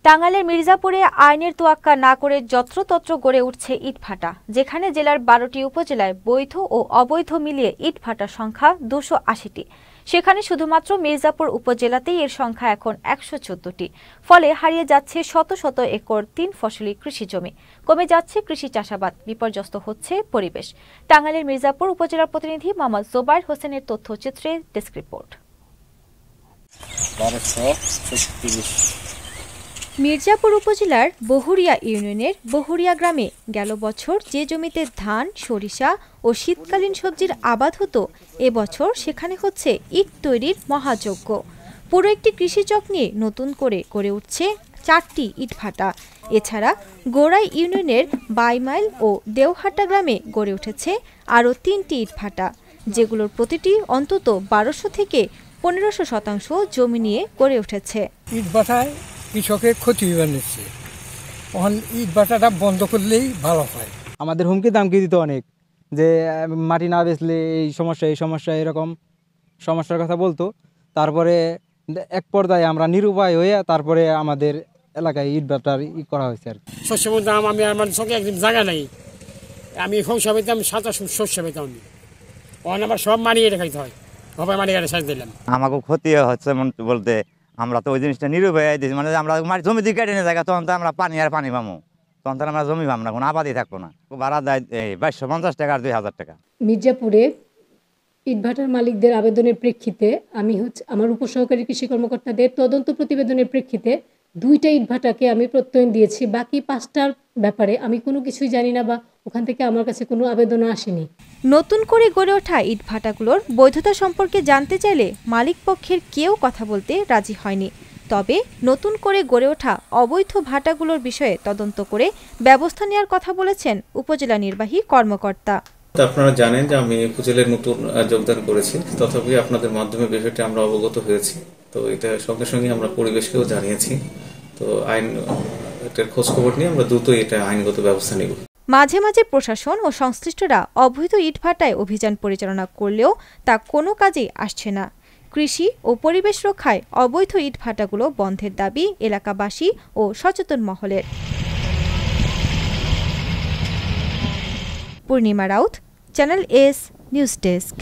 টাঙ্গাইলের মির্জাপুরে আইনের তোয়াক্কা না করে যত্রতত্র গড়ে উঠছে ইটভাটা, যেখানে জেলার 12টি উপজেলায় বৈধ ও অবৈধ মিলিয়ে ইটভাটার সংখ্যা 280টি। সেখানে শুধুমাত্র মির্জাপুর উপজেলাতেই এর সংখ্যা এখন 114টি। ফলে হারিয়ে যাচ্ছে শত শত একর 3 ফসলি কৃষি জমি, কমে যাচ্ছে কৃষি চাষাবাদ, বিপর্যস্ত হচ্ছে পরিবেশ। টাঙ্গাইলের মির্জাপুর উপজেলার প্রতিনিধি মোহাম্মদ জোবায়ের হোসেনের তথ্যচিত্রে ডেস্ক রিপোর্ট। মির্জাপুর উপজেলার বহুরিয়া ইউনিয়নের বহুরিয়া গ্রামে গেল বছর যে জমিতে ধান, সরিষা ও শীতকালীন সবজির আবাদ হতো, এবছর সেখানে হচ্ছে ইট তৈরির মহাযজ্ঞ। পুরো একটি কৃষিচক নিয়ে নতুন করে গড়ে উঠছে 4টি ইটভাটা। এছাড়া গোড়াই ইউনিয়নের বাইমাইল ও দেওহাটা গ্রামে গড়ে উঠেছে আরও 3টি ইটভাটা, যেগুলোর প্রতিটি অন্তত 1200 থেকে 1500 শতাংশ জমি নিয়ে গড়ে উঠেছে। ইটভাটায় কৃষকের ক্ষতি হচ্ছে, ইট ভাটাটা বন্ধ করলেই ভালো হয়। আমাদের হুমকি দামকি দিত অনেক, যে মাটি না বেচলে এই সমস্যা এরকম সমস্যার কথা বলতো। তারপরে এক পর্যায়ে আমরা নিরুপায় হয়ে তারপরে আমাদের এলাকায় ইট ভাটার করা হয়েছে আর কি। শস্য পেতাম আমি, আমার চোখে একদিন জায়গা নাই, আমি শস্য পেতাম 27 শস্য পেতাম, ওখানে আবার সব মারিয়ে রেখাইতে হয়, সবাই মারিয়ে সাজ দিলাম। আমাকে ক্ষতি হচ্ছে বলতে আমরা তো ওই জিনিসটা নিরুপায় দিয়েছি, মানে আমরা জমি দিয়ে কেটে নিয়ে জায়গা, তখন তো আমরা পানি পাবো, তখন তো আমরা জমি পাবো না, কোনো আবাদই থাকবো না। ভাড়া দেয় 2250 টাকা আর 2000 টাকা। মির্জাপুরে ইটভাটার মালিকদের আবেদনের প্রেক্ষিতে আমি আমার উপসহকারী কৃষি কর্মকর্তাদের তদন্ত প্রতিবেদনের প্রেক্ষিতে 2টা ইটভাটাকে আমি প্রত্যয়ন দিয়েছি। বাকি 5টার ব্যাপারে আমি কোনো কিছুই জানি না বা ওখান থেকে আমার কাছে কোনো আবেদন আসেনি। নতুন করে গড়ে ওঠা ইটভাটাগুলোর বৈধতা সম্পর্কে জানতে চাইলে মালিক পক্ষের কেউ কথা বলতে রাজি হয়নি। তবে নতুন করে গড়ে ওঠা অবৈধ ভাটাগুলোর বিষয়ে তদন্ত করে ব্যবস্থা নেওয়ার কথা বলেছেন উপজেলা নির্বাহী কর্মকর্তা। আপনারা জানেন যে আমি উপজেলায় নতুন যোগদান করেছি, তথাপি আপনাদের মাধ্যমে বিষয়টি আমরা অবগত হয়েছি। তো এটা সঙ্গে সঙ্গে আমরা পরিবেশকেও জানিয়েছি। তো এটার খোঁজখবর নিয়ে আমরা দ্রুত এটা আইনগত ব্যবস্থা নেব। মাঝে মাঝে প্রশাসন ও সংশ্লিষ্টরা অবৈধ ইটভাটায় অভিযান পরিচালনা করলেও তা কোনো কাজেই আসছে না। কৃষি ও পরিবেশ রক্ষায় অবৈধ ইটভাটাগুলো বন্ধের দাবি এলাকাবাসী ও সচেতন মহলের। Purnima Raut, channel S news desk.